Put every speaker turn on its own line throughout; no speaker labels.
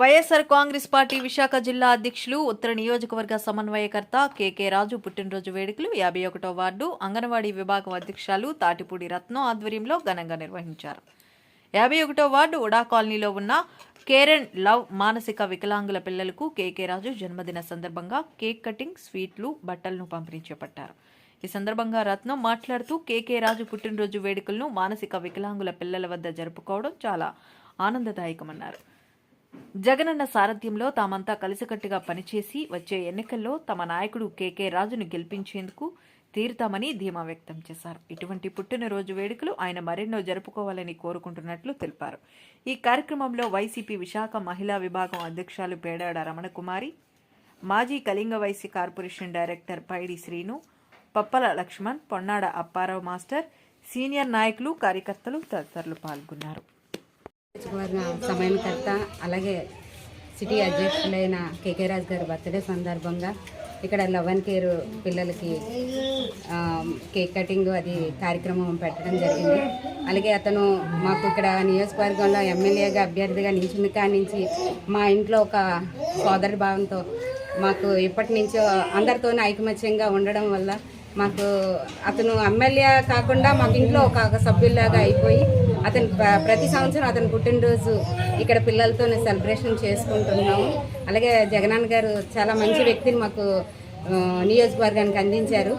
YSR Congress party Visakha జిల్లా అధ్యక్షులు ఉత్తర నియోజకవర్గ సమన్వయకర్త కేకే రాజు పుట్టినరోజు వేడుకలు 51వ వార్డు అంగన్వాడీ విభాగం అధ్యక్షులు తాటిపూడి రత్నం ఆధ్వర్యంలో ఘనంగా నిర్వహించారు. 51వ వార్డు ఉడా కాలనీలో ఉన్న కేరన్ లవ్ మానసిక వికలాంగుల పిల్లలకు కేకే రాజు జన్మదిన సందర్భంగా కేక్ కటింగ్, స్వీట్లు, బట్టలను పంపిణీ చేపట్టారు. ఈ సందర్భంగా రత్నం మాట్లాడుతూ కేకే రాజు పుట్టినరోజు వేడుకలను మానసిక వికలాంగుల పిల్లల వద్ద జరుపుకోవడం చాలా ఆనందదాయకమన్నారు. జగనన్న సారథ్యంలో తామంతా కలిసికట్టుగా పనిచేసి వచ్చే ఎన్నికల్లో తమ నాయకుడు కేకే రాజును గెలిపించేందుకు తీరుతామని ధీమా వ్యక్తం చేశారు. ఇటువంటి పుట్టినరోజు వేడుకలు ఆయన మరెన్నో జరుపుకోవాలని కోరుకుంటున్నట్లు తెలిపారు. ఈ కార్యక్రమంలో వైసీపీ విశాఖ మహిళా విభాగం అధ్యక్షులు పేడాడ రమణకుమారి, మాజీ కళింగ వైసీ కార్పొరేషన్ డైరెక్టర్ పైడి శ్రీను, పప్పల లక్ష్మణ్, పొన్నాడ అప్పారావు మాస్టర్, సీనియర్ నాయకులు, కార్యకర్తలు తదితరులు పాల్గొన్నారు.
సమన్వయకర్త అలాగే సిటీ అధ్యక్షులైన కేకే రాజు గారి బర్త్డే సందర్భంగా ఇక్కడ లవ్ అండ్ కేర్ పిల్లలకి కేక్ కటింగ్ అది కార్యక్రమం పెట్టడం జరిగింది. అలాగే అతను మాకు ఇక్కడ నియోజకవర్గంలో ఎమ్మెల్యేగా అభ్యర్థిగా నిలిచిన కాడి నుంచి మా ఇంట్లో ఒక సోదరి భావంతో మాకు ఇప్పటి నుంచో అందరితోనే ఐకమత్యంగా ఉండడం వల్ల మాకు అతను ఎమ్మెల్యే కాకుండా మాకు ఇంట్లో ఒక సభ్యుల్లాగా అయిపోయి అతను ప్రతి సంవత్సరం అతని పుట్టినరోజు ఇక్కడ పిల్లలతోనే సెలబ్రేషన్ చేసుకుంటున్నాము. అలాగే జగనన్న గారు చాలా మంచి వ్యక్తిని మాకు నియోజకవర్గానికి అందించారు.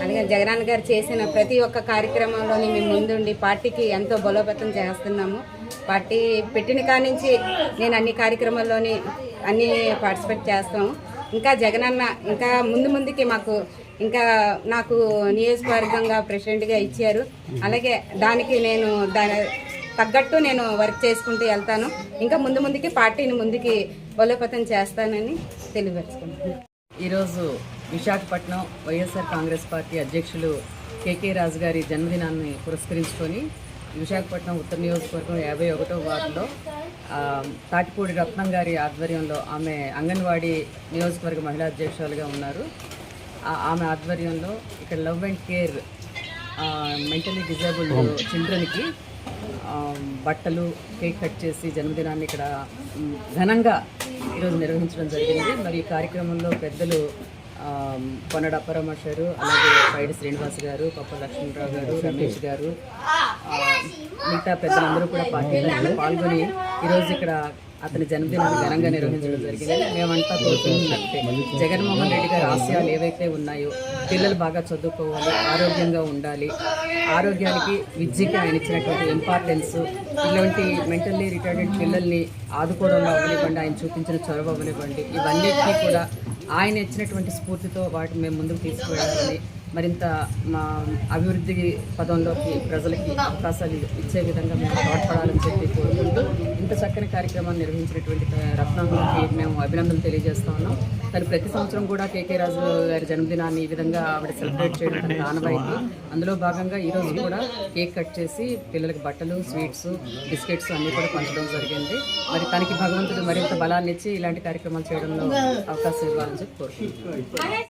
అలాగే జగనన్న గారు చేసిన ప్రతి ఒక్క కార్యక్రమంలోని మేము ముందుండి పార్టీకి ఎంతో బలోపేతం చేస్తున్నాము. పార్టీ పెట్టిన కాడి నుంచి నేను అన్ని కార్యక్రమాల్లోని అన్ని పార్టిసిపేట్ చేస్తాము. ఇంకా జగనన్న ఇంకా ముందుకి మాకు ఇంకా నాకు నియోజకవర్గంగా ప్రెసిడెంట్గా ఇచ్చారు. అలాగే దానికి నేను తగ్గట్టు నేను వర్క్ చేసుకుంటూ వెళ్తాను. ఇంకా ముందుకి పార్టీని ముందుకి బలోపేతం చేస్తానని తెలియపరుచుకుంటున్నాను.
ఈరోజు విశాఖపట్నం వైఎస్ఆర్ కాంగ్రెస్ పార్టీ అధ్యక్షులు కేకే రాజు గారి జన్మదినాన్ని పురస్కరించుకొని విశాఖపట్నం ఉత్తర నియోజకవర్గం 51వ వార్డులో తాటిపూడి రత్నం గారి ఆధ్వర్యంలో ఆమె అంగన్వాడీ నియోజకవర్గ మహిళా అధ్యక్షులుగా ఉన్నారు. ఆమె ఆధ్వర్యంలో ఇక్కడ love and care mentally disabled చిల్డ్రన్కి బట్టలు, కేక్ కట్ చేసి జన్మదినాన్ని ఇక్కడ ఘనంగా ఈరోజు నిర్వహించడం జరిగింది. మరి ఈ కార్యక్రమంలో పెద్దలు పొన్నాడ అప్పారావు మాస్టారు, అలాగే పైడి శ్రీనివాస్ గారు, పప్ప లక్ష్మణరావు గారు, రమేష్ గారు, మిగతా పెద్దలందరూ కూడా పార్టీలో పాల్గొని ఈరోజు ఇక్కడ అతని జన్మదినాన్ని ఘనంగా నిర్వహించడం జరిగింది. మేమంతా కోరుకుంటున్నట్టే జగన్మోహన్ రెడ్డి గారి ఆశయాలు ఏవైతే ఉన్నాయో పిల్లలు బాగా చదువుకోవాలి, ఆరోగ్యంగా ఉండాలి, ఆరోగ్యానికి విద్యకి ఆయన ఇచ్చినటువంటి ఇంపార్టెన్స్, ఇలాంటి మెంటల్లీ రిటార్డెడ్ పిల్లల్ని ఆదుకోవడంలో అవ్వనివ్వండి, ఆయన చూపించిన చొరవ అవ్వనివ్వండి, ఇవన్నిటికీ కూడా ఆయన ఇచ్చినటువంటి స్ఫూర్తితో వాటిని మేము ముందుకు తీసుకువెళ్ళాలని, మరింత మా అభివృద్ధి పదంలోకి ప్రజలకి అవకాశాలు ఇచ్చే విధంగా మేము తోడ్పడాలని చెప్పి కోరుకుంటూ ఇంత చక్కని కార్యక్రమాన్ని నిర్వహించినటువంటి రత్నానికి మేము అభినందనలు తెలియజేస్తా ఉన్నాం. తను ప్రతి సంవత్సరం కూడా కేకే రాజు గారి జన్మదినాన్ని ఈ విధంగా ఆవిడ సెలబ్రేట్ చేయడం ఆనవాయితీ. అందులో భాగంగా ఈరోజు కూడా కేక్ కట్ చేసి పిల్లలకి బట్టలు, స్వీట్స్, బిస్కెట్స్ అన్నీ కూడా పంచడం జరిగింది. మరి తనకి భగవంతుడు మరింత బలాన్ని ఇచ్చి ఇలాంటి కార్యక్రమాలు చేయడంలో అవకాశం ఇవ్వాలని చెప్పి కోరుకుంటున్నాం.